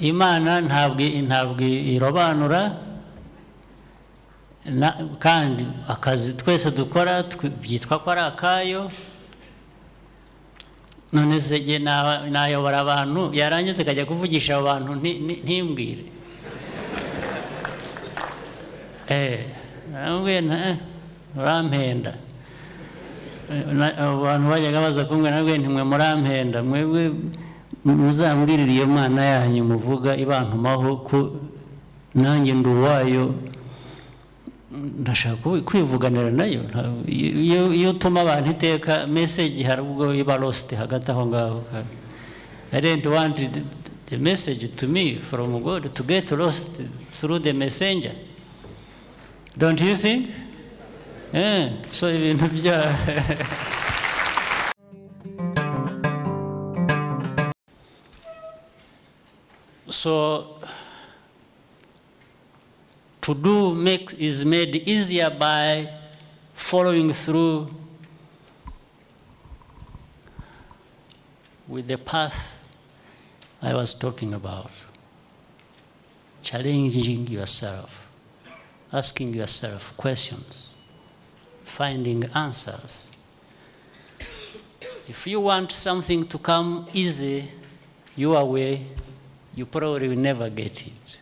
Imana ntabwo irobanura, kandi akazi twese dukora byitwa ko ari akayo. None se nayobora abantu yarangiza akajya kuvugisha abantu ntimbwire. Murampenda. Abantu bajyaga baza kumbwira nabwe ntimwe murampenda, mwebwe muzambwirire iyo Mana yanyu muvuga ibantumaho ko nanjye ndi uwayo, ndashaka kwivuganira nayo. Iyo utuma abantu iteka message hari ubwo iba lost hagati aho ngaho. I don't want the message to me from God to get lost through the messenger. Don't you think? So ibintu bya so to do is made easier by following through with the path I was talking about. Challenging yourself, asking yourself questions, finding answers. If you want something to come easy your way, you probably will never get it.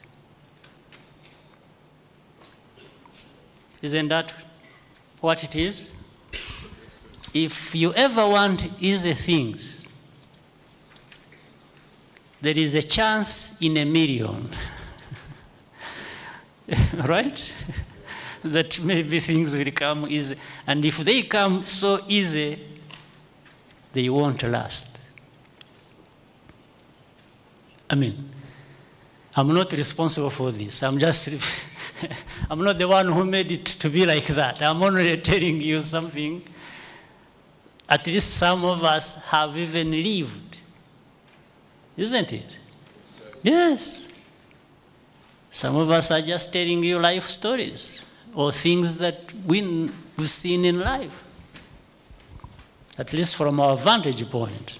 Isn't that what it is? If you ever want easy things, there is a chance in a million, right? That maybe things will come easy. And if they come so easy, they won't last. I mean, I'm not responsible for this. I'm just, I'm not the one who made it to be like that. I'm only telling you something. At least some of us have even lived. Isn't it? Yes. Some of us are just telling you life stories or things that we've seen in life, at least from our vantage point.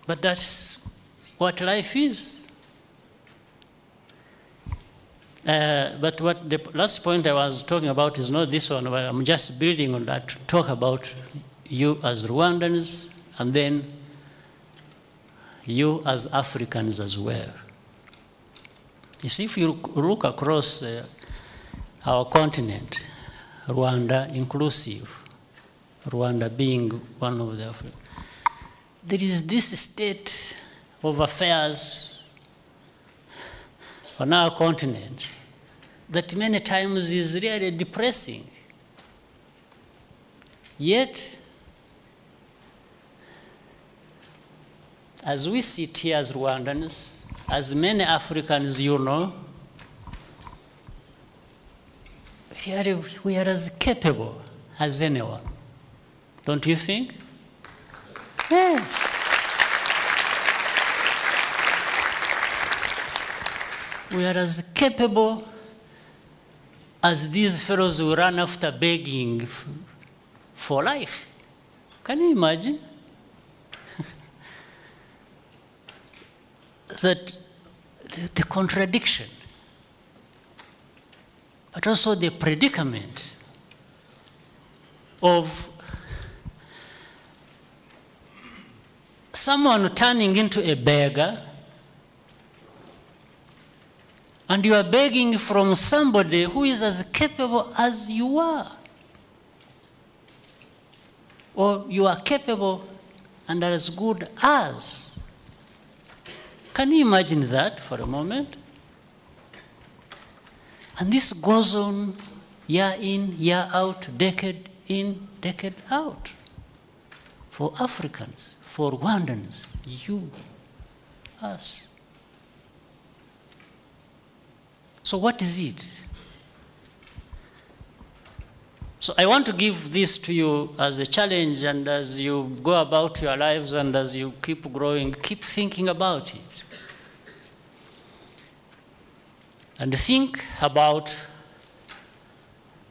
But that's what life is. But what the last point I was talking about is not this one, but I'm just building on that to talk about you as Rwandans and then you as Africans as well. You see, if you look across our continent, Rwanda inclusive, Rwanda being one of the Africans, there is this state of affairs on our continent that many times is really depressing. Yet, as we sit here as Rwandans, as many Africans you know, we are as capable as anyone. Don't you think? Yes. We are as capable as these fellows who run after begging for life. Can you imagine? That the contradiction, but also the predicament of someone turning into a beggar, and you are begging from somebody who is as capable as you are. Or you are capable and as good as. Can you imagine that for a moment? And this goes on year in, year out, decade in, decade out. For Africans, for Rwandans, you, us. So what is it? So I want to give this to you as a challenge, and as you go about your lives and as you keep growing, keep thinking about it. And think about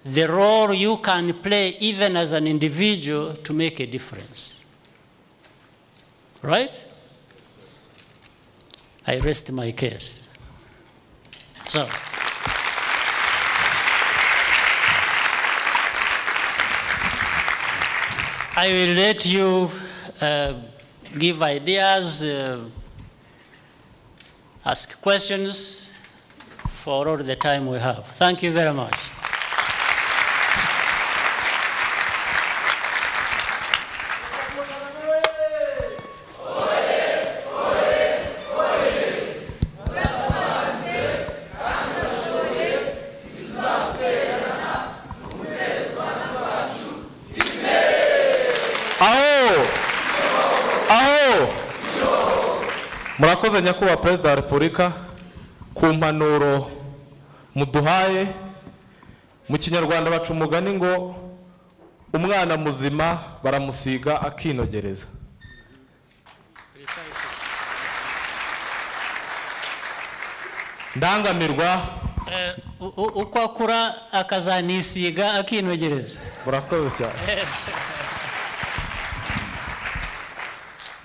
the role you can play even as an individual to make a difference. Right? I rest my case. So, I will let you give ideas, ask questions for all the time we have. Thank you very much. murakoze nyakubahwa Perezida wa Repubulika ku mpanuro muduhaye. Mu Kinyarwanda baca umugani ngo umwana muzima baramusiga akinogereza. Ndangamirwa uko akura akazanisiga akinogereza. Murakoze cyane.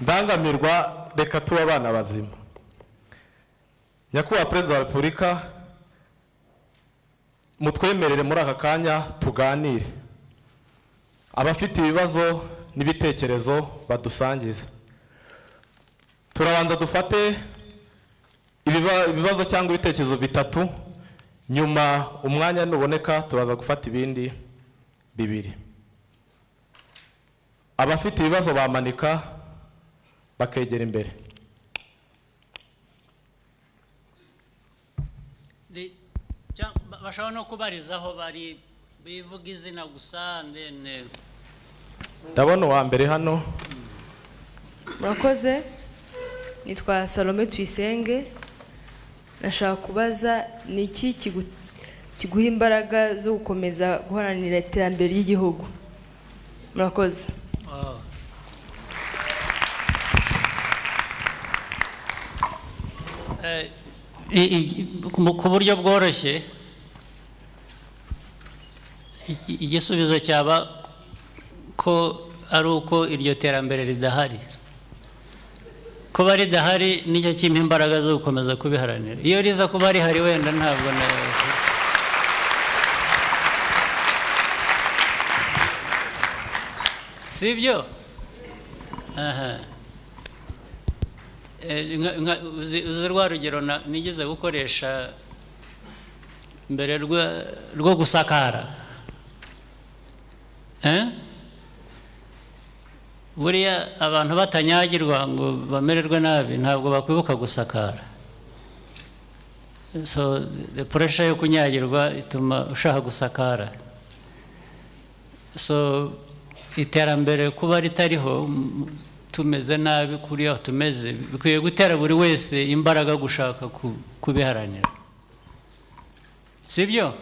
Ndangamirwa reka tuba abana bazima. Nyakubahwa Perezida wa Repubulika, mutwemerere muri aka kanya tuganire. Abafite ibibazo n'ibitekerezo badusangiza. Turabanza dufate ibibazo cyangwa ibitekerezo bitatu, nyuma umwanya nuboneka tubaza gufata ibindi bibiri. Abafite ibibazo bamanika bakegera imbere. Bashobora no kubarizaho bari bivuga izina gusa. Ndabona uwa mbere hano. Murakoze, nitwa Salome Tuyisenge. Nashaka kubaza ni iki kiguha imbaraga zo gukomeza guharanira iterambere ry'igihugu? Murakoze. Ku buryo bworoshye igisubizo cyaba ko ari uko iryo terambere ridahari. Kuba ridahari nicyo kimpa imbaraga zo gukomeza kubiharanira. Iyo riza kuba rihari wenda ntabwo sibyo. Uzi rwa rugero nigeze gukoresha mbere rwo gusakara. Buriya abantu batanyagirwa ngo bamererwe nabi ntabwo bakwibuka gusakara. So the pressure yo kunyagirwa ituma ushaka gusakara. So iterambere kuba ritariho tumeze nabi kuri aho tumeze bikwiye gutera buri wese imbaraga gushaka kubiharanira. Sibyo?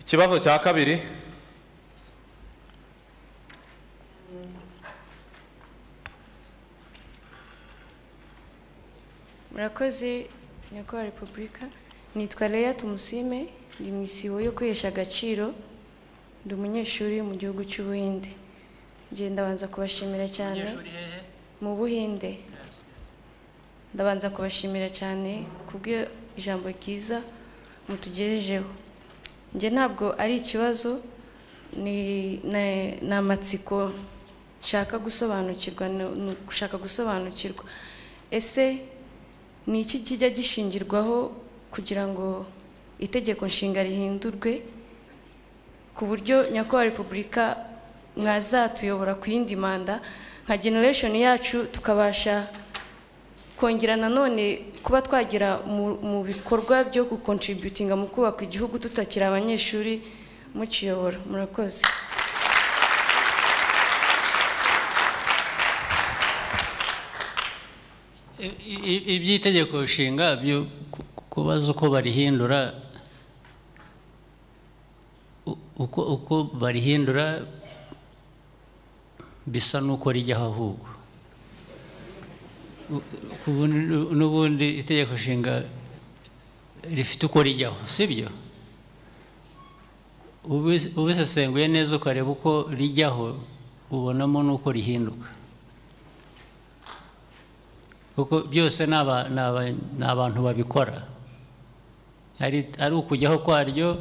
Ikibazo cya kabiri. Murakoze nyakubahwa Repubulika. Nitwa Leya Tumusime, ndi mu isibo yo kwihesha agaciro, ndi umunyeshuri mu gihugu cy'Ubuhinde. Ndabanza kubashimira cyane mu Buhinde. Ndabanza kubashimira cyane kubwo ijambo ryiza mutugejejeho. Ntabwo ari ikibazo, ni amatsiko nshaka gusobanukirwa. Ese ni iki kijya gishingirwaho kugira ngo itegeko nshinga rihindurwe ku buryo nyakubahwa Repubulika mwazatuyobora ku yindi manda nka generation yacu tukabasha kongera nanone kuba twagira mu bikorwa byo gucontributinga mu kubaka igihugu tutakira abanyeshuri mukiyobora? Murakoze. Iby'itegeko nshinga byo kubaza uko barihindura, uko barihindura bisa n'uko rijyaho ahubwo. N'ubundi itegeko nshinga rifite uko rijyaho, sibyo? ubisesenguye neza ukareba uko rijyaho ubonamo n'uko rihinduka, kuko byose ni abantu babikora, ari ukujyaho kwaryo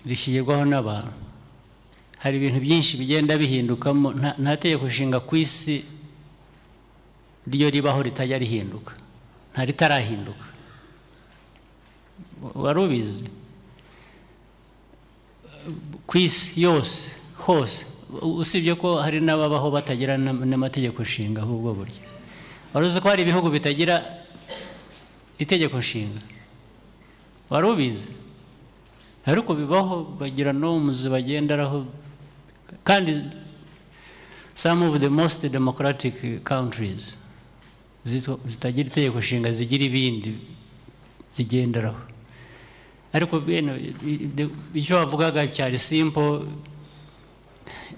rishyirwaho n'abantu. Hari ibintu byinshi bigenda bihindukamo, nta tegeko nshinga ku isi ryo ribaho ritajya rihinduka, nta ritarahinduka. Wari ubizi ku isi yose hose, usibye ko hari n'ababaho batagira n'amategeko nshinga ahubwo burya. Wari uzi ko hari ibihugu bitagira itegeko nshinga? Wari ubizi? Ariko bibaho, bagira norms bagenderaho, kandi some of the most democratic countries zitagira itegeko nshinga zigira ibindi zigenderaho. Ariko icyo wavugaga cyari simple,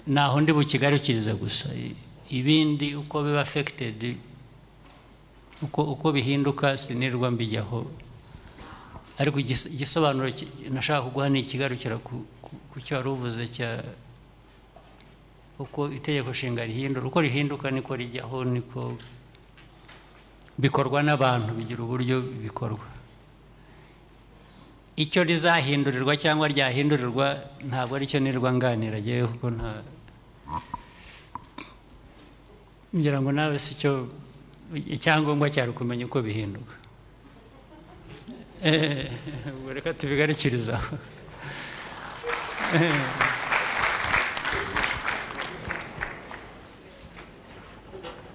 naho ndi bukigarukiriza gusa. Ibindi uko biba affected, uko bihinduka sinirwa mbijyaho. Ariko igisobanuro nashaka kuguha ni ikigarukira ku cyo wari uvuze cya uko itegeko nshinga rihindura. Uko rihinduka niko rijyaho, niko bikorwa n'abantu, bigira uburyo bikorwa. Icyo rizahindurirwa cyangwa ryahindurirwa ntabwo ari cyo nirwa nganira ngewe, kuko ngira ngo nawe si cyo icyangombwa cyari kumenya uko bihinduka. Reka tubigarukirizaho.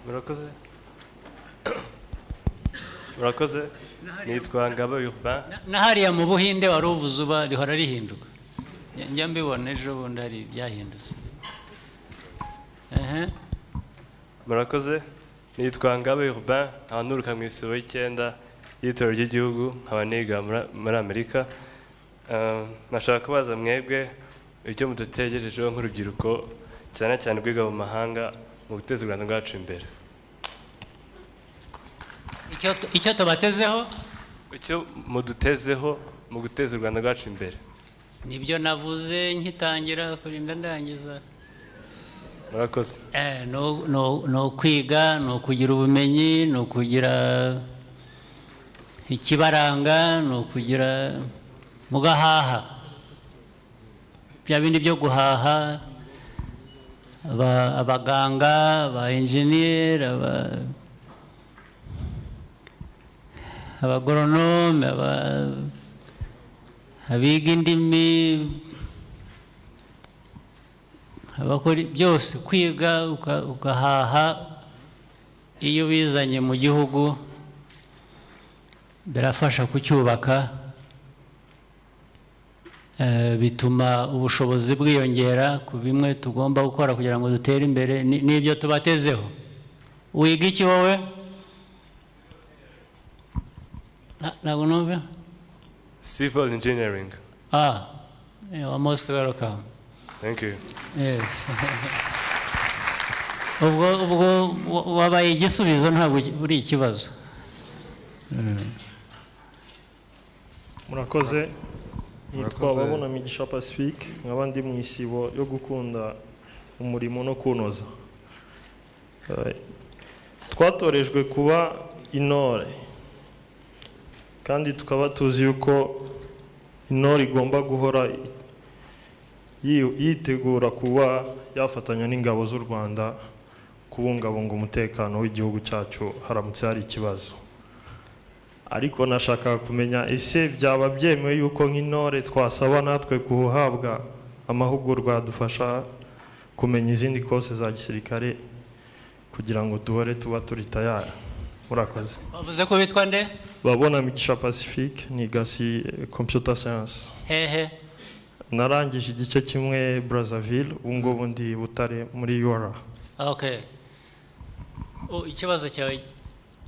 Murakoze. Murakoze. Nitwa Ngabo Urbain. Na hariya mu Buhinde wari uvuze uba rihora rihinduka. Njya mbibona ejo bundi hari byahindutse. Murakoze. Nitwa Ngabo Urbain, abanturuka mu isibo y'icyenda y'Itorero ry'Igihugu, nkaba niga muri Amerika. Nashaka kubaza mwebwe icyo mudutegerejeho nk'urubyiruko, cyane cyane rwiga mu mahanga, mu guteza u Rwanda rwacu imbere. Icyo tubatezeho? Icyo mudutezeho mu guteza u Rwanda rwacu imbere. Nibyo navuze nkitangira kurinda ndangiza. Murakoze. No kwiga, no kugira ubumenyi, no kugira ikibaranga, no kugira mugahaha. Bya bindi byo guhaha, abaganga, aba engineer, abagoronome, abiga indimi, abakora byose, kwiga ugahaha. Iyo bizanye mu gihugu birafasha kucyubaka, bituma ubushobozi bwiyongera ku bimwe tugomba gukora kugira ngo dutere imbere. N'ibyo tubatezeho. Wiga iki wowe? Ntabwo numva? Civil engineering. You are most welcome. Thank you. Yes. Ubwo wabaye igisubizo, ntabwo buri ikibazo. Murakoze. Nitwa Abantu Pacifique, nkaba ndi mu isibo yo gukunda umurimo no kunoza. Twatorejwe kuba intore, kandi tukaba tuzi yuko intore igomba guhora yitegura kuba yafatanya n'ingabo z'u Rwanda kubungabunga umutekano w'igihugu cyacu haramutse hari ikibazo. Ariko nashaka kumenya, ese byaba byemewe yuko nk'intore twasaba natwe guhabwa amahugurwa adufasha kumenya izindi kose za gisirikare kugira ngo duhore tuba turi tayari? Murakoze. Bavuze ko bitwa nde? Babona Migisha Pacifique, niga computer science. Hehe. Narangije igice kimwe Brazzaville, ubu ngubu ndi Butare muri UR. Okay. Ikibazo cyawe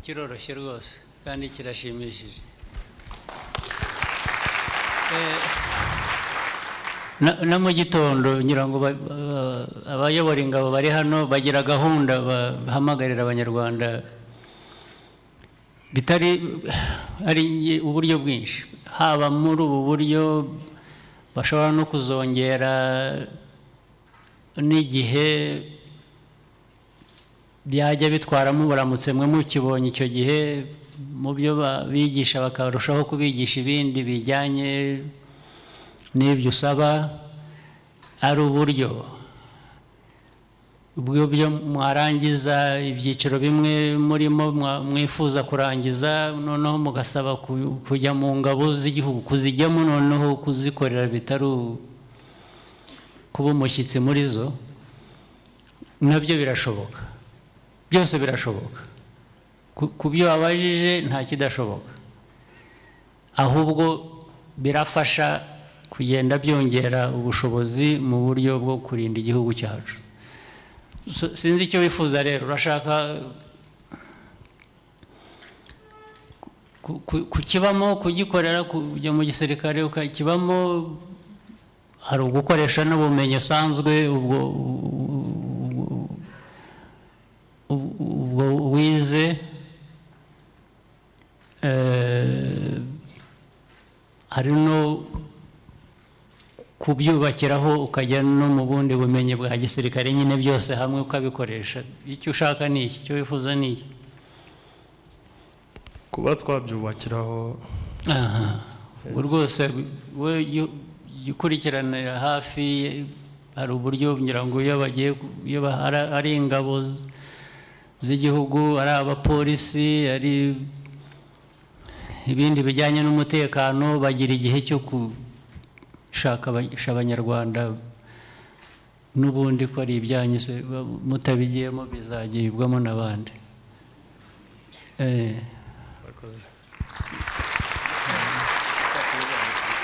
kiroroshye rwose kandi kirashimishije. Na mu gitondo ngira ngo abayobora ingabo bari hano bagira gahunda bahamagarira abanyarwanda, bitari ari uburyo bwinshi. haba muri ubu buryo bashobora no kuzongera n'igihe byajya bitwaramo buramutse mwe mukibonye icyo gihe mu byo bigisha bakarushaho kubigisha ibindi bijyanye n'ibyo usaba ari uburyo ubwo byo mwarangiza ibyiciro bimwe murimo mwifuza kurangiza noneho mugasaba kujya mu ngabo z'igihugu kuzijyamo noneho kuzikorera bitari kuba umushyitsi muri zo nabyo birashoboka byose birashoboka ku byo wabajije nta kidashoboka ahubwo birafasha kugenda byongera ubushobozi mu buryo bwo kurinda igihugu cyacu sinzi icyo wifuza rero urashaka kukibamo kugikorera kujya mu gisirikare ukakibamo hari ugukoresha n'ubumenyi usanzwe ubwo wize hari no kubyubakiraho ukajya no mu bundi bumenyi bwa gisirikare nyine byose hamwe ukabikoresha icyo ushaka ni iki icyo wifuza ni iki kuba twabyubakiraho ubwo rwose we ukurikiranira hafi hari uburyo ngira ngo iyo ari ingabo z'igihugu ari abapolisi ari ibindi bijyanye n'umutekano bagira igihe cyo gushaka abanyarwanda n'ubundi ko ari ibyanyu se mutabigiyemo bizagibwamo n'abandi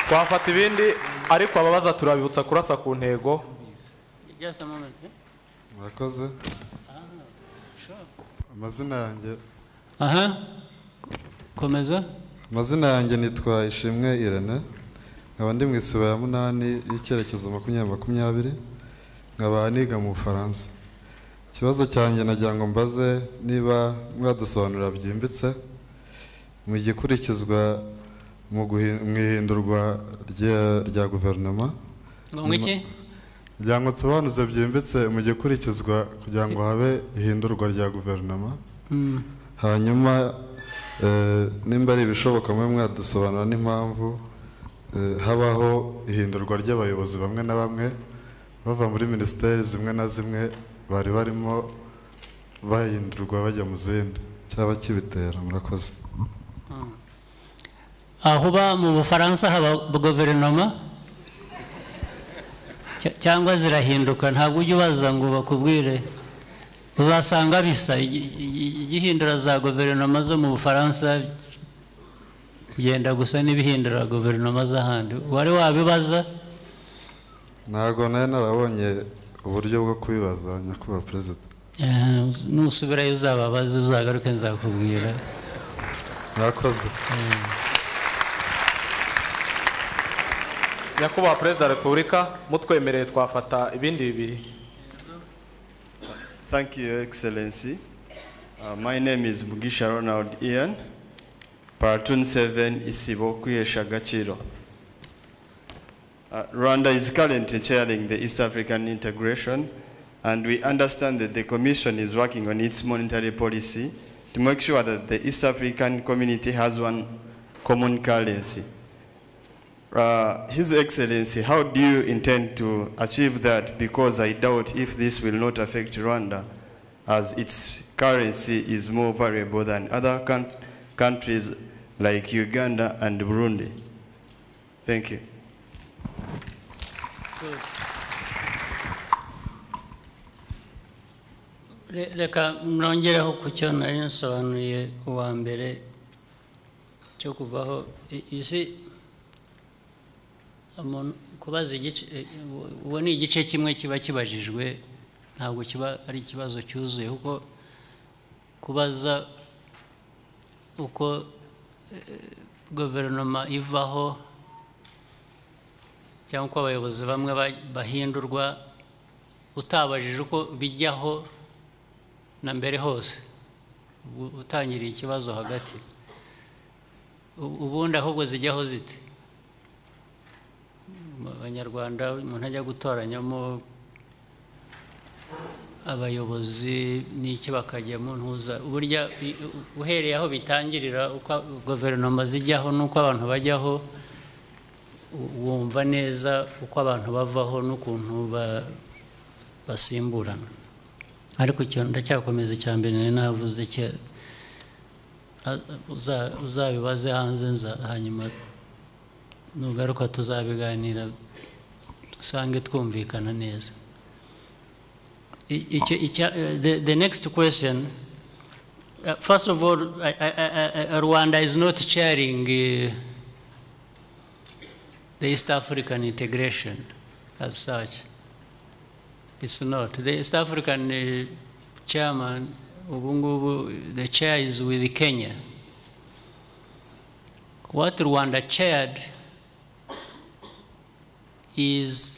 twafata ibindi ariko ababaza turabibutsa kurasa ku ntego murakoze amazina yanjye komeza amazina yanjye nitwa Ishimwe Irene nkaba ndi mu isibo ya 8 y'icyerekezo 2020 nkaba niga mu Bufaransa ikibazo cyanjye nagira ngo mbaze niba mwadusobanurira byimbitse mu gikurikizwa mu ihindurwa rya guverinoma ngiki byango tsobanuze byimbitse mu gikurikizwa kugira ngo habe ihindurwa rya guverinoma hanyuma nimba ari ibishoboka mwe mwadusobanura n'impamvu habaho ihindurwa ry'abayobozi bamwe na bamwe bava muri minisiteri zimwe na zimwe bari barimo bahindurwa bajya mu zindi cyaba kibitera murakoze aho ba mu Bufaransa haba guverinoma cyangwa zirahinduka ntabwo ujya ubaza ngo bakubwire uzasanga bisa igihindura za guverinoma zo mu Bufaransa kugenda gusa n'ibihindura guverinoma z'ahandi wari wabibaza ntabwo nayo narabonye uburyo bwo kubibaza nyakubahwa perezida nusubirayo uzababaze uzagaruke nzakubwira murakoze nyakubahwa perezida wa repubulika mutwemereye twafata ibindi bibiri. Thank you, Excellency. My name is Mugisha Ronald Ian, Platoon 7, Isibo, Kuyesha Gachiro. Rwanda is currently chairing the East African integration, and we understand that the Commission is working on its monetary policy to make sure that the East African community has one common currency. His Excellency, how do you intend to achieve that? Because I doubt if this will not affect Rwanda, as its currency is more variable than other countries like Uganda and Burundi. Thank you. Reka nongereho ku cyo nari nsobanuriye uwa mbere cyo kuvaho isi kubaza igice uwo ni igice kimwe kiba kibajijwe ntabwo kiba ari ikibazo cyuzuye kuko kubaza uko guverinoma ivaho cyangwa uko abayobozi bamwe bahindurwa utabajije uko bijyaho na mbere hose utangiriye ikibazo hagati ubundi ahubwo zijyaho zite abanyarwanda umuntu ajya gutoranyamo abayobozi n'iki bakajya mu ntuza burya uhereye aho bitangirira uko guverinoma zijyaho n'uko abantu bajyaho wumva neza uko abantu bavaho n'ukuntu basimburana ariko icyo ndacyakomeza icya mbere nari navuze cye uzabibaze hanze hanyuma nugaruka tuzabiganira usange twumvikana neza. The next question, first of all, Rwanda is not chairing the East African integration as such. It's not. The East African chairman, the chair is with Kenya. What Rwanda chaired is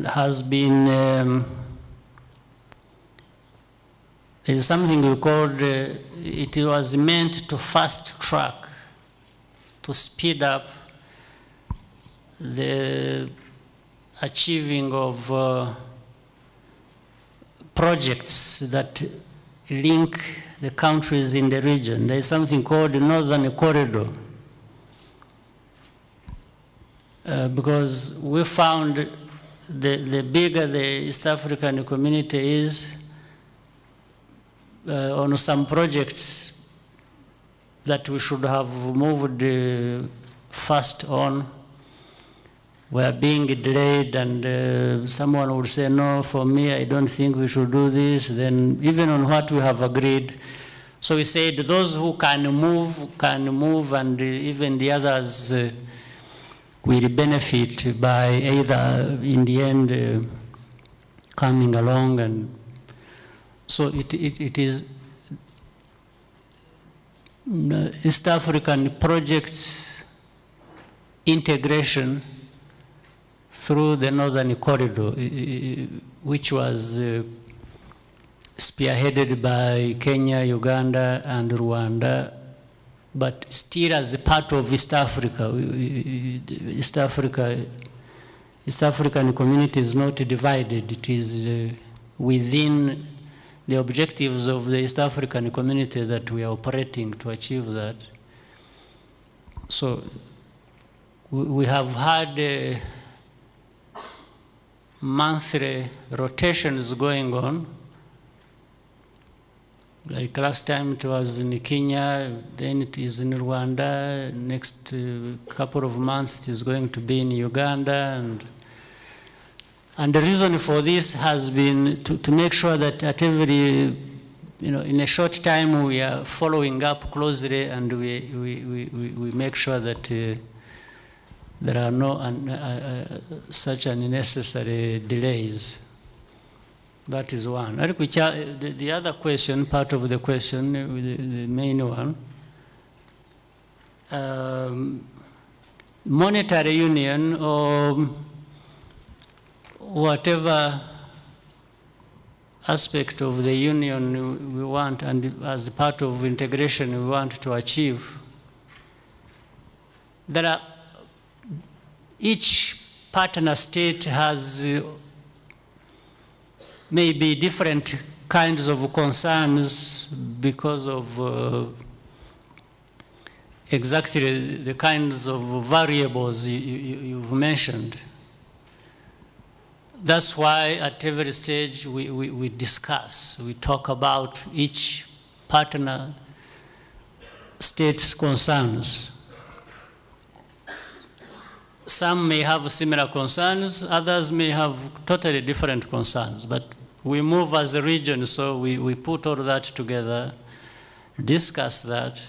has been there is something we called it was meant to fast track, to speed up the achieving of projects that link the countries in the region. There is something called the Northern Corridor. Because we found the bigger the East African community is, on some projects that we should have moved fast on were being delayed, and someone would say, no, for me, I don't think we should do this, then even on what we have agreed. So we said those who can move, and even the others will benefit by either in the end coming along. And so it is East African project integration through the Northern Corridor, which was spearheaded by Kenya, Uganda, and Rwanda, but still as a part of East Africa. East African community is not divided. It is within the objectives of the East African community that we are operating to achieve that. So we have had monthly rotations going on. Like last time it was in Kenya, then it is in Rwanda, next couple of months it is going to be in Uganda. And the reason for this has been to make sure that at every, in a short time we are following up closely, and we make sure that there are no such unnecessary delays. That is one. The other question, part of the question, the main one, monetary union or whatever aspect of the union we want, and as part of integration we want to achieve, each partner state has maybe different kinds of concerns because of exactly the kinds of variables you've mentioned. That's why at every stage we discuss, we talk about each partner state's concerns. Some may have similar concerns, others may have totally different concerns, but we move as a region, so we put all that together, discuss that,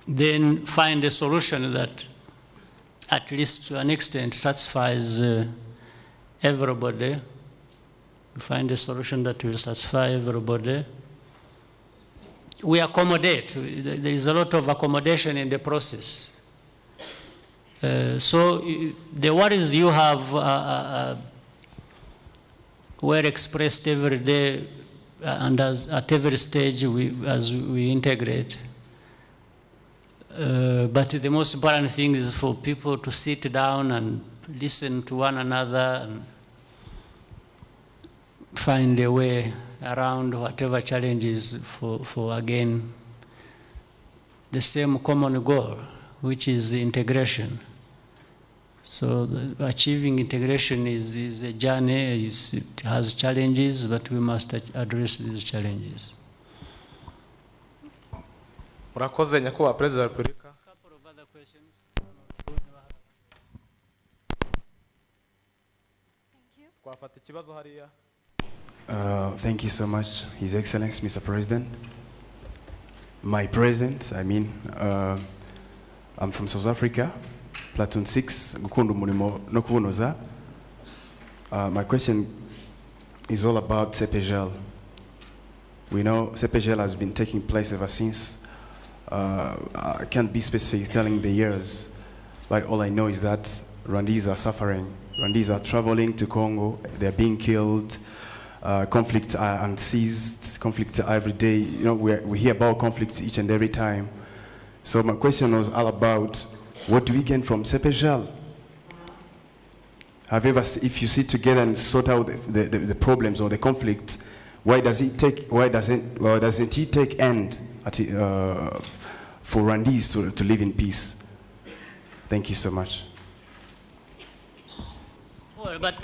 then find a solution that at least to an extent satisfies everybody. We find a solution that will satisfy everybody. We accommodate. There is a lot of accommodation in the process. So the worries you have were expressed every day and at every stage as we integrate. But the most important thing is for people to sit down and listen to one another and find a way around whatever challenges for again, the same common goal, which is integration. So achieving integration is a journey, it has challenges, but we must address these challenges. murakoze nyakubahwa perezida wa repubulika. twafata ikibazo hariya. Thank you so much, His Excellency, Mr. President. My president, I'm from South Africa, Platoon 6, Gukundu Mulimo Nokunoza. My question is all about CPGL. We know CPGL has been taking place ever since. I can't be specific telling the years, but all I know is that Rwandese are suffering. Rwandese are traveling to Congo, they're being killed. Conflicts are unceased, conflicts are every day. You know, we hear about conflicts each and every time. So my question was all about, what do we gain from CPGL? Have you ever, if you sit together and sort out the problems or the conflicts, why doesn't it take end for Rwandese to live in peace? Thank you so much. Well, but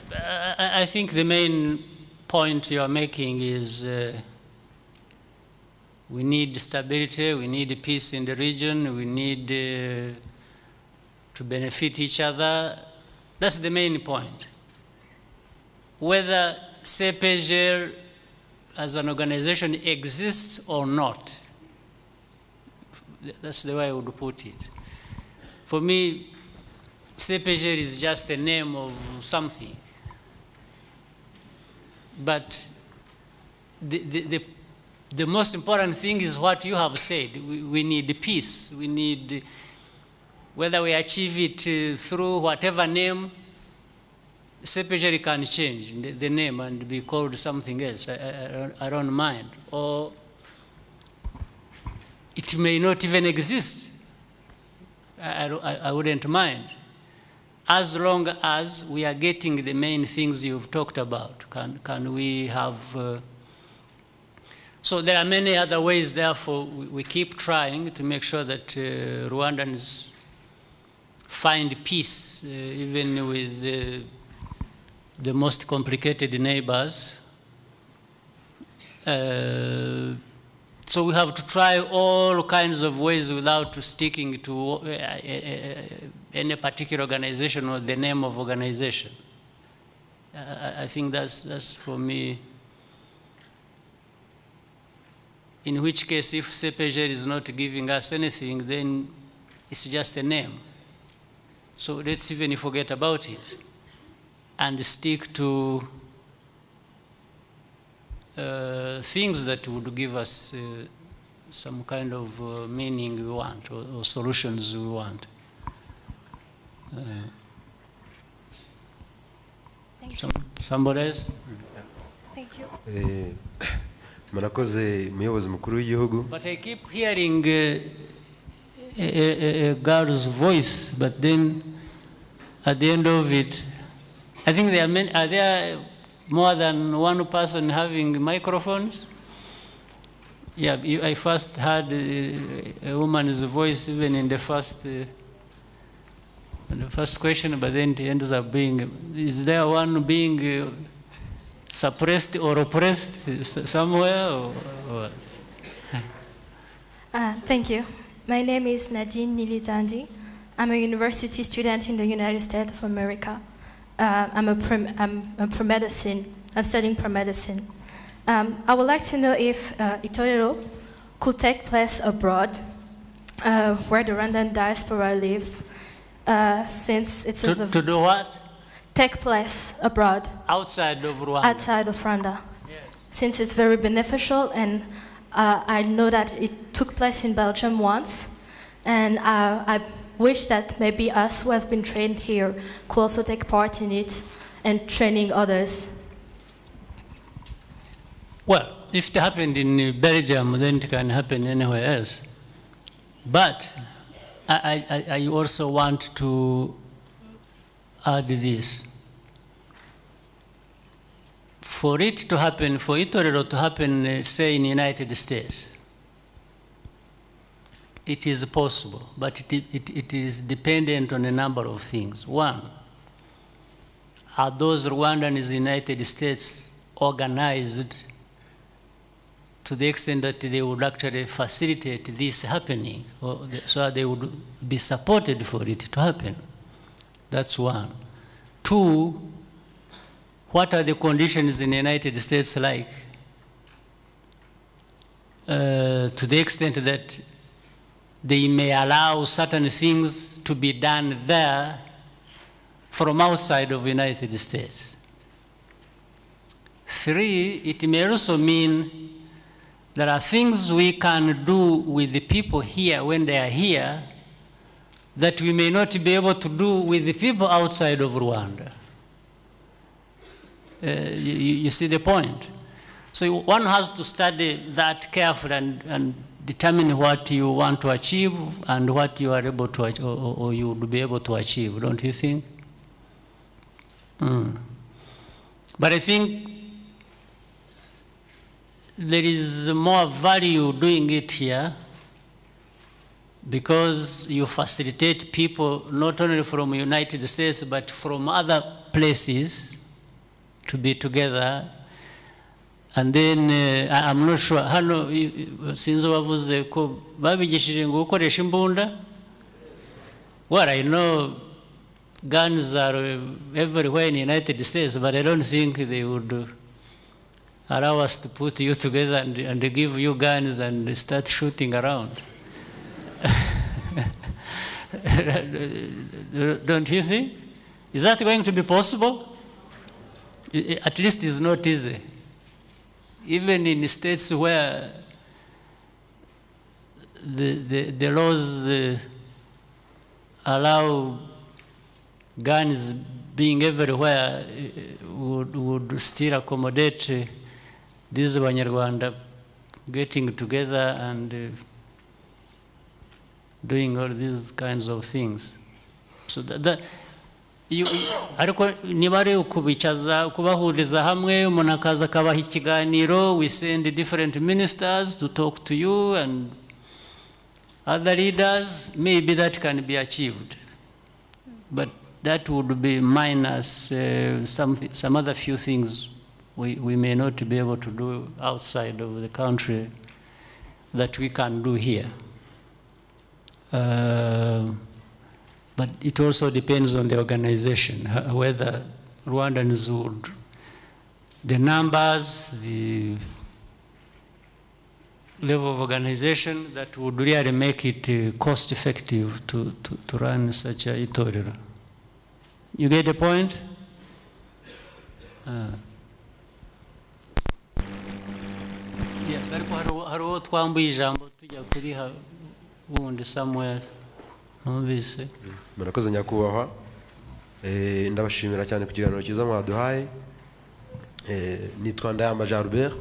I think the main point you are making is we need stability, we need peace in the region, we need to benefit each other. That's the main point. Whether CPGL as an organization exists or not, that's the way I would put it. For me, CPGL is just a name of something. But the most important thing is what you have said. We need peace. We need, whether we achieve it through whatever name, CPGL can change the name and be called something else. I don't mind. Or it may not even exist. I wouldn't mind. As long as we are getting the main things you've talked about. Can we have... so there are many other ways, therefore, we keep trying to make sure that Rwandans find peace, even with the most complicated neighbors. So we have to try all kinds of ways without sticking to any particular organization or the name of organization. I think that's for me. In which case, if CPGL is not giving us anything, then it's just a name. So let's even forget about it and stick to things that would give us some kind of meaning we want or solutions we want. Thank you. Somebody else? Thank you. Murakoze muyobozi mukuru w'igihugu. But I keep hearing a girl's voice, but then at the end of it, I think there are many, are there more than one person having microphones? Yeah, I first heard a woman's voice even in the first question, but then it ends up being, is there one being suppressed or oppressed somewhere? Or? Thank you. My name is Nadine Nilitandi. I'm a university student in the United States of America. I'm pre-medicine. I'm studying pre-medicine. I would like to know if Itorero could take place abroad, where the Rwandan diaspora lives, since it's to do what? Take place abroad. Outside of Rwanda. Outside of Rwanda. Yes. Since it's very beneficial, and I know that it took place in Belgium once, and I wish that maybe us who have been trained here could also take part in it and training others. Well, if it happened in Belgium, then it can happen anywhere else. But I also want to add this. For it to happen, for Itorero to happen, say, in the United States, it is possible, but it is dependent on a number of things. One, are those Rwandans in the United States organized to the extent that they would actually facilitate this happening, or so they would be supported for it to happen? That's one. Two, what are the conditions in the United States like to the extent that they may allow certain things to be done there from outside of the United States? Three, it may also mean there are things we can do with the people here when they are here that we may not be able to do with the people outside of Rwanda. You see the point? So one has to study that carefully and determine what you want to achieve and what you are able to achieve, or you would be able to achieve, don't you think? But I think there is more value doing it here because you facilitate people not only from the United States but from other places to be together. And then I'm not sure, hano sinzi wavuze ko babigishije ngo ukoresha imbunda. Well, I know guns are everywhere in the United States, but I don't think they would allow us to put you together and give you guns and start shooting around. Don't you think? Is that going to be possible? At least it's not easy. Even in states where the laws allow guns being everywhere, would still accommodate these Banyarwanda getting together and doing all these kinds of things. So ariko niba ari ukubicaza kubahuriza hamwe umuntu akaza akabaha ikiganiro, we send different ministers to talk to you and other leaders, maybe that can be achieved. But that would be minus some other few things we may not be able to do outside of the country that we can do here. But it also depends on the organization, whether Rwandans would, the numbers, the level of organization that would really make it cost effective to run such a Itorero. You get the point? Yes, hariho twambuye ijambo tujya kuriha bundi somewhere. Murakoze nyakubahwa, ndabashimira cyane ku kiganiro cyiza mwaduhaye. Nitwa Ndayamba Jean Albert,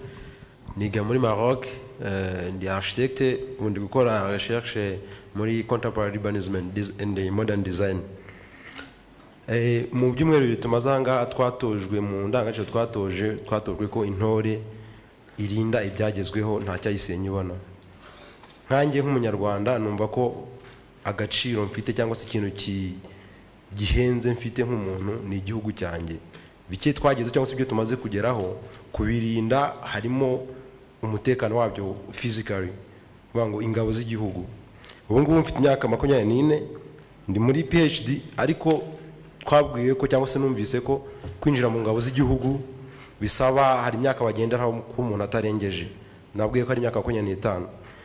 niga muri Maroc, ndi architecte, ubundi gukora recherche muri contemporary urbanism and modern design. Mu byumweru bibiri tumaze ahangaha twatojwe mu ndangagaciro twatojwe ko intore irinda ibyagezweho nta cyayisenya ibona. Nkanjye nk'umunyarwanda numva ko agaciro mfite cyangwa se ikintu gihenze mfite nk'umuntu ni igihugu cyanjye. Bike twageze cyangwa se ibyo tumaze kugeraho kubirinda harimo umutekano wabyo physically, ngo ingabo z'igihugu. Ubu ngubu mfite imyaka 24, ndi muri PhD, ariko twabwiye ko cyangwa se numvise ko kwinjira mu ngabo z'igihugu bisaba hari imyaka bagenderaho ku umuntu atarengeje. Nabwiye ko ari imyaka 25.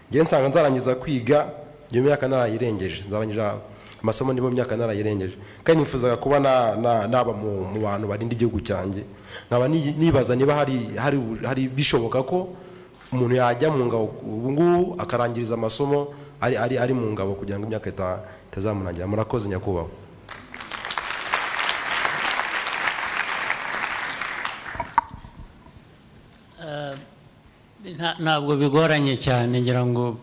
Ngiye nsanga nzarangiza kwiga iyo myaka narayirengeje, nzarangiza amasomo ndimo myaka narayirengeje. Kandi nifuzaga kuba naba mu bantu barinda igihugu cyanjye. Nkaba nibaza niba hari bishoboka ko umuntu yajya mu ngabo ubu ngubu akarangiriza amasomo ari mu ngabo kugira ngo imyaka itazamunangira. Murakoze nyakubahwa. ntabwo bigoranye cyane ngira ngo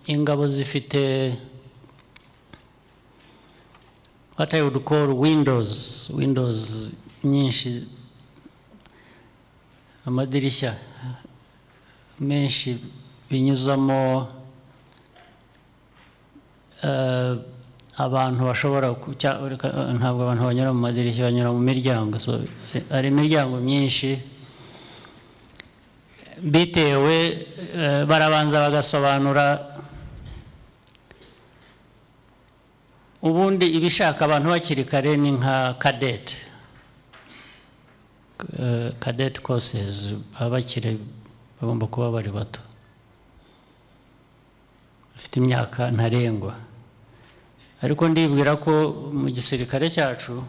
ingabo zifite what I would call windows nyinshi, amadirishya menshi binyuzamo abantu bashobora ntabwo abantu banyura mu madirishya, banyura mu miryango. So hari imiryango myinshi bitewe, barabanza bagasobanura ubundi ibishaka abantu bakiri kare ni nka cadet courses, abakiri bagomba kuba bari bato, bafite imyaka ntarengwa. Ariko ndibwira ko mu gisirikare cyacu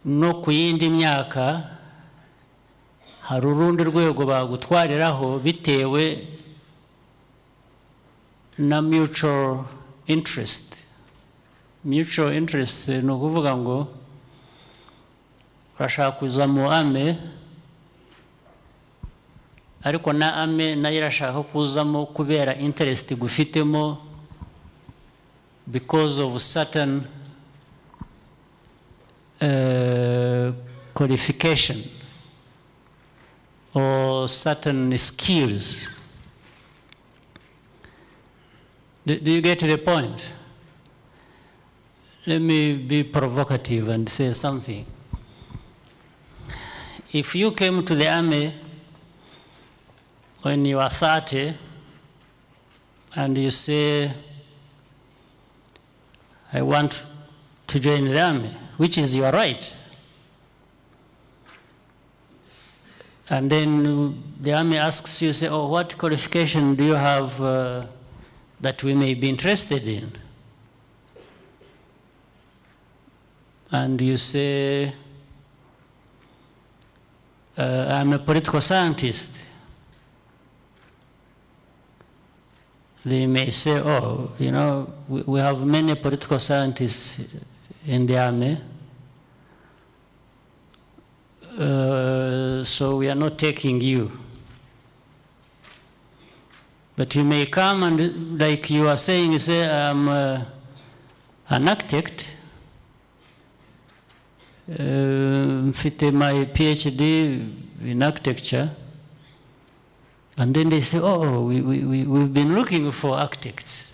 no ku yindi myaka hari urundi rwego bagutwariraho bitewe na mutual interest. Mutual interest ni ukuvuga ngo urashaka kuza mu ame, ariko na ame nayo irashaka kuzamo kubera interest gufitemo because of certain qualification or certain skills. Do you get the point? Let me be provocative and say something. If you came to the army when you are 30 and you say, I want to join the army, which is your right, and then the army asks you, say, oh, what qualification do you have that we may be interested in? And you say, I'm a political scientist. They may say, oh, you know, we have many political scientists in the army, so we are not taking you. But you may come and, like you are saying, you say, I'm an architect, fit my PhD in architecture, and then they say, oh, we've been looking for architects.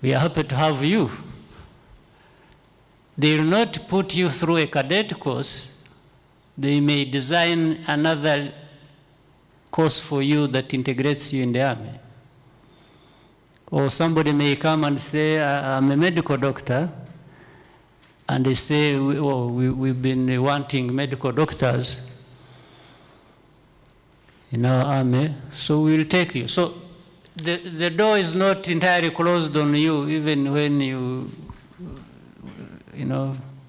We are happy to have you. They will not put you through a cadet course. They may design another course for you that integrates you in the army. Or somebody may come and say, I'm a medical doctor, and they say, oh, we've been wanting medical doctors in our army, so we'll take you. So the door is not entirely closed on you, even when you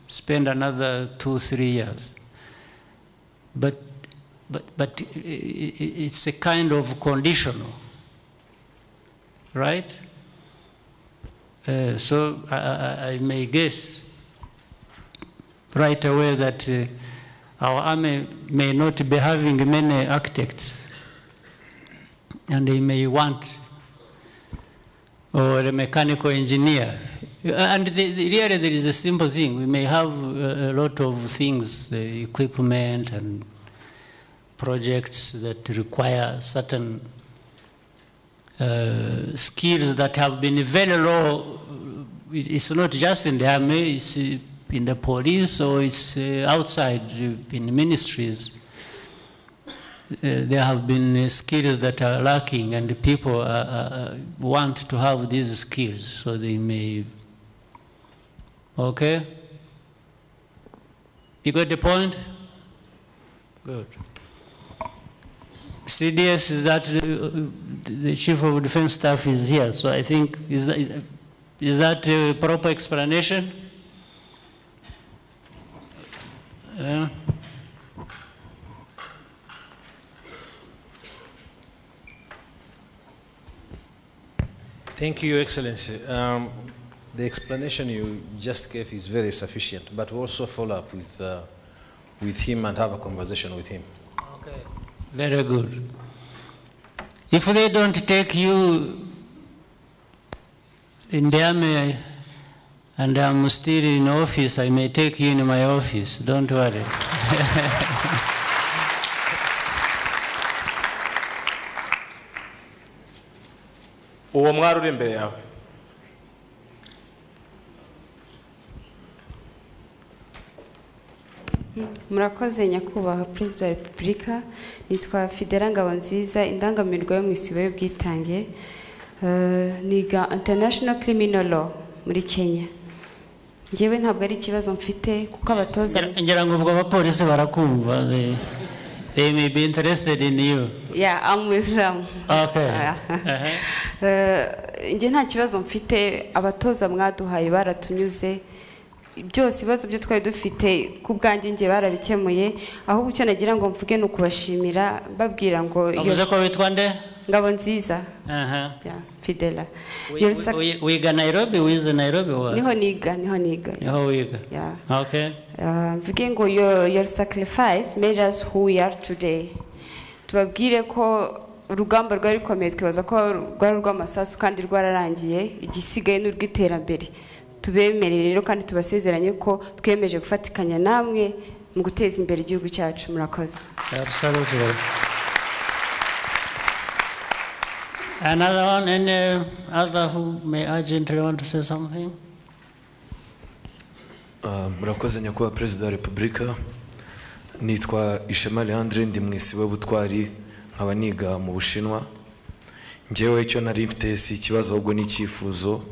spend another 2-3 years. But it's a kind of conditional, right? So I may guess right away that our army may not be having many architects, and they may want or a mechanical engineer. And really there is a simple thing. We may have a lot of things, the equipment and projects that require certain skills that have been very low. It's not just in the army, it's in the police, or it's outside in ministries. There have been skills that are lacking, and the people want to have these skills, so they may. Okay? You got the point? Good. CDS is that the Chief of Defense Staff is here, so I think, is that a proper explanation? Yeah. Thank you, Your Excellency. the explanation you just gave is very sufficient, but we'll also follow up with him and have a conversation with him. Okay, very good. If they don't take you in the army and I'm still in office, I may take you in my office, don't worry. uwo mwari uri imbere yawe. Murakoze nyakubahwa Perezida wa Repubulika, nitwa Fidela Ngabonziza, indangamirwa yo mu isibo y'ubwitange, niga International Criminal Law muri Kenya. Ngewe ntabwo ari ikibazo mfite kuko abatoza ngira ngo ubwo abapolisi barakumva, they may be interested in you. Yeah, I'm with them. Okay. Nge nta kibazo mfite, abatoza mwaduhaye baratunyuze, byose ibibazo byo twari dufite ku bwanjye nge barabikemuye, ahubwo icyo nagira ngo mvuge ni ukubashimira babwira ngo uvuze ko witwa nde? Ngabonziza. Fidela. Wiga Nairobi, wize Nairobi wa? Niho niga. Niho wiga. Yeah. Okay. Mvuge ngo your sacrifice made us who we are today. Tubabwire ko urugamba rwari rukomeye, twibaza ko rwari rw'amasasu kandi rwararangiye, igisigaye n'urw'iterambere. Tubemerere rero kandi tubasezeranye ko twemeje gufatikanya namwe mu guteza imbere igihugu cyacu. Murakoze. Absolutely. Another one, any other who may urgently want to say something? Murakoze nyakubahwa Perezida wa Repubulika, nitwa Ishema Leandre, ndi mu isibo y'ubutwari, nkaba niga mu Bushinwa. Njyewe icyo nari mfite si ikibazo ahubwo ni icyifuzo.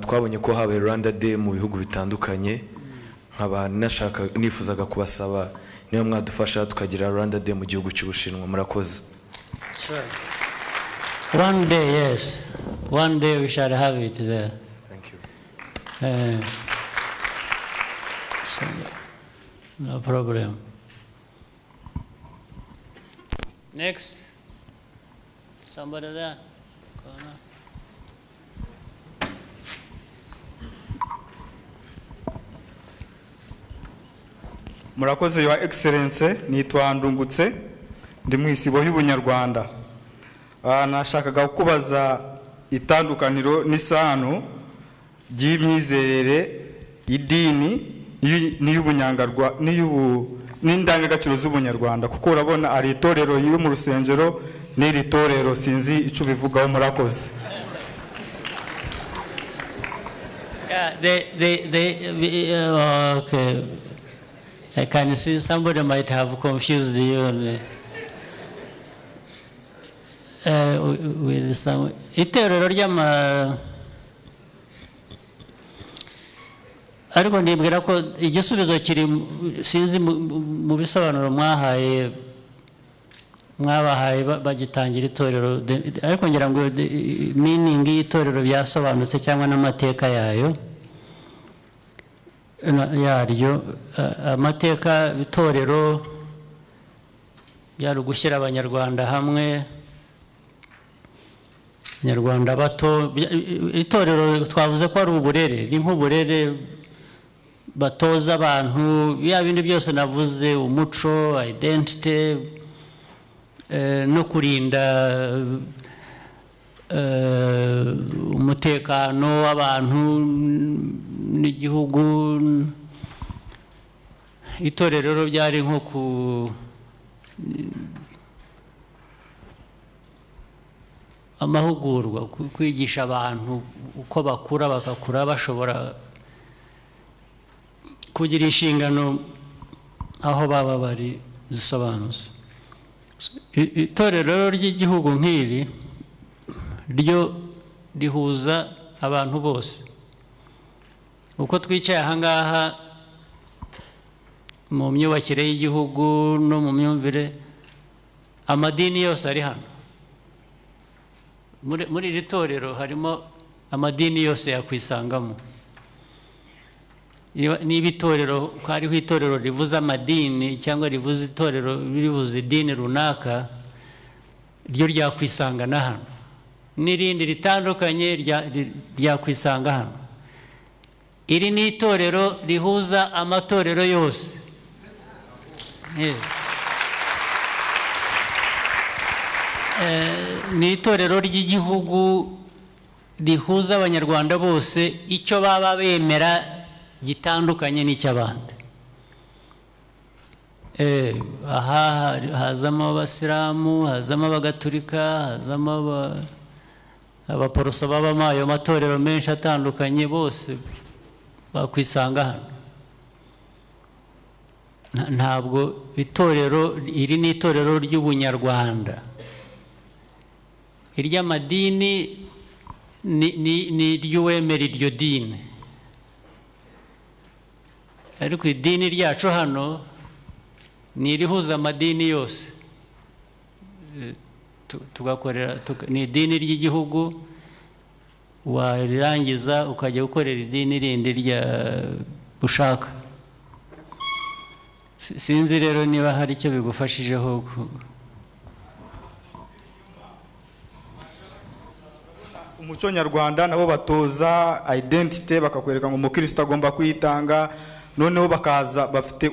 Twabonye ko habaye Rwanda Day mu bihugu bitandukanye, nkaba nifuzaga kubasaba niba mwadufasha tukagira Rwanda Day mu gihugu cy'Ubushinwa. Murakoze. Sure. One day, yes. One day we shall have it there. Thank you. So, no problem. Next. Somebody there? Corner. Murakoze Your Excellency, nitwa Ndungutse, ndi mu isibo y'Ubunyarwanda. Nashakaga kubaza itandukaniro n'isano ry'imyizerere, idini n'iy'ubunyangarwa n'indangagaciro z'Ubunyarwanda, kuko urabona ari itorero yo mu rusengero n'iri torero sinzi icyo bivugaho. Murakoze. Okay. I can see somebody might have confused you with some. Itorero ry'ama, ariko ndibwira ko igisubizo kiri sinzi mu bisobanuro mwabahaye bagitangira itorero, ariko ngira ngo meaning y'itorero byasobanutse cyangwa n'amateka yaryo. Amateka itorero yari ugushyira abanyarwanda hamwe, abanyarwanda bato. Itorero twavuze ko ari uburere, ni nk'uburere batoza abantu bya bindi byose navuze, umuco, identity, no kurinda umutekano w'abantu n'igihugu. Itorero ryari nko amahugurwa, kwigisha abantu uko bakura bashobora kugira inshingano aho baba bari zisobanutse. Itorero ry'igihugu nk'iri ryo rihuza abantu bose. Uko twicaye aha ngaha mu myubakire y'igihugu no mu myumvire, amadini yose ari hano. Muri iri torero harimo amadini yose yakwisangamo. Niba itorero hariho itorero rivuza amadini cyangwa rivuza itorero rivuza idini runaka, ryo ryakwisanga na hano. n'irindi ritandukanye ryakwisanga hano. Iri ni itorero rihuza amatorero yose. Ni itorero ry'igihugu rihuza abanyarwanda bose, icyo baba bemera gitandukanye n'icy'abandi. Aha hazamo abasilamu, hazamo abagatulika, hazamo abaporoso, babamo ayo matorero menshi atandukanye, bose bakwisanga hano. Ntabwo itorero iri ni itorero ry'ubunyarwanda. Iry'amadini ni iry'uwemera iryo dini, ariko idini ryacu hano ni irihuza amadini yose. Tugakorera ni idini ry'igihugu, warirangiza ukajya gukorera idini rindi rya ushaka. Sinzi rero niba hari icyo bigufashijeho. Umuco nyarwanda nabo batoza identity, bakakwereka ngo umukristo agomba kwitanga, noneho bakaza bafite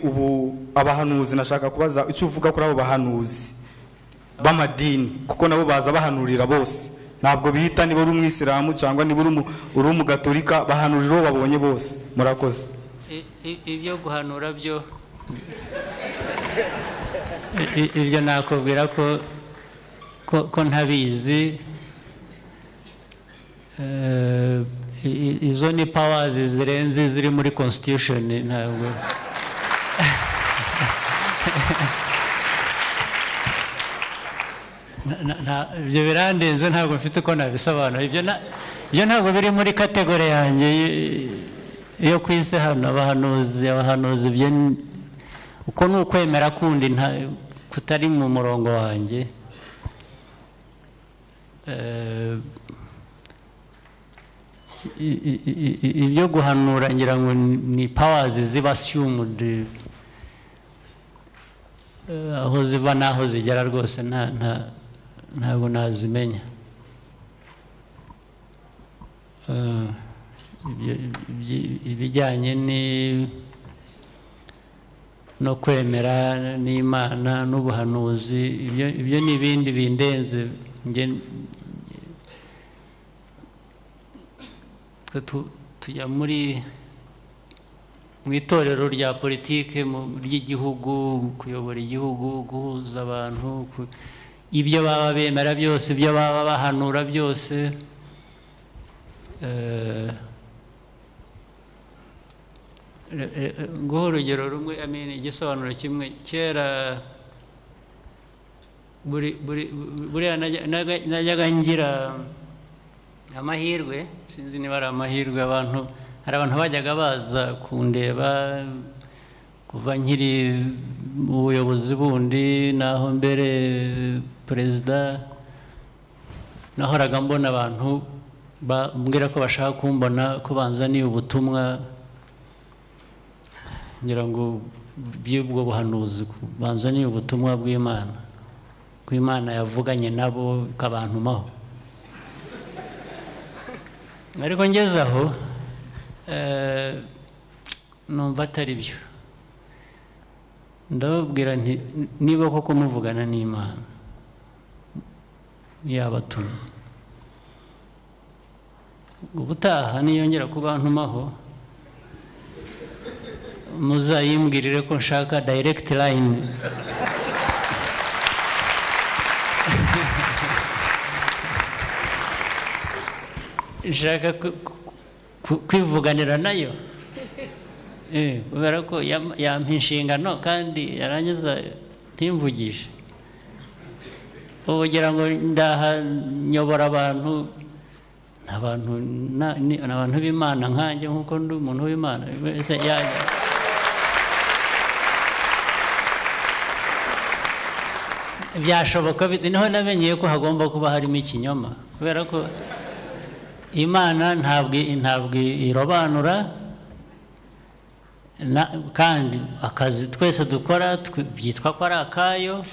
abahanuzi. Nashaka kubaza icyo uvuga kuri abo bahanuzi b'amadini, kuko nabo baza bahanurira bose, ntabwo bihita niba uri umwisilamu cyangwa niba uri umugatolika, bahanurira uwo babonye bose. Murakoze. Ibyo guhanura byo ibyo nakubwira ko ntabizi. Izo ni powers zirenze ziri muri constitution. Ntabwo ibyo birandenze, ntabwo mfite uko nabisobanura. Ibyo ntabwo biri muri kategori yanjye yo ku isi hano. Abahanuzi byo uko ni ukwemera kundi kutari mu murongo wanjye. Ibyo guhanura ngira ngo ni powers ziba assumed, aho ziva n'aho zigera rwose ntabwo nazimenya. Ibijyanye no kwemera n'Imana n'ubuhanuzi, ibyo ni ibindi bindenze. Tujya mu itorero rya politike ry'igihugu, kuyobora igihugu, guhuza abantu, ibyo baba bemera byose, ibyo baba bahanura byose. Nguha urugero rumwe, igisobanuro kimwe. Kera buriya najyaga ngira amahirwe, sinzi niba ari amahirwe, hari abantu bajyaga baza kundeba kuva nkiri mu buyobozi bundi, naho mbere perezida, nahoraga mbona abantu bambwira ko bashaka kumbona, ko banzaniye ubutumwa, ngira ngo by'ubwo buhanuzi, banzaniye ubutumwa bw'Imana, ko Imana yavuganye nabo ikabantumaho. Ariko ngeze aho numva atari byo. Ndababwira nti niba koko muvugana n'Imana yabatumye, ubutaha niyongera kubantumaho muzayimbwirire ko nshaka direct line. Nshaka kwivuganira nayo, kubera ko yampa inshingano kandi yarangiza ntimvugishe. Ugira ngo ndaha nyobora abantu, n'abantu b'Imana nkanjye, nkuko ndi umuntu w'Imana. Byashoboka niho namenyeye ko hagomba kuba harimo ikinyoma, kubera ko Imana ntabwo irobanura, kandi akazi twese dukora byitwa ko ari akayo.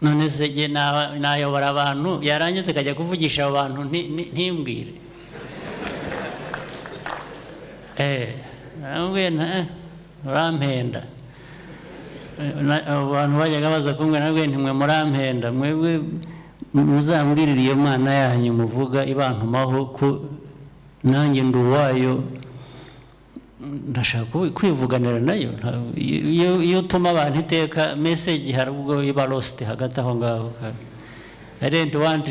none se jye nayobora abantu yarangiza akajya kuvugisha abo bantu ntimbwire murampenda abantu bajyaga baza kumbwira nabwe ntimwe murampenda mwebwe muzambwirire iyo mana yanyu muvuga ibantumaho ko nanjye ndi uwayo ndashaka kwivuganira nayo iyo utuma abantu iteka message hari ubwo iba lost hagati aho ngaho. I don't want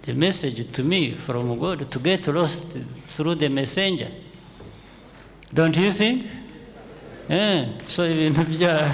the message to me from God to get lost through the messenger. Don't you think? So ibintu bya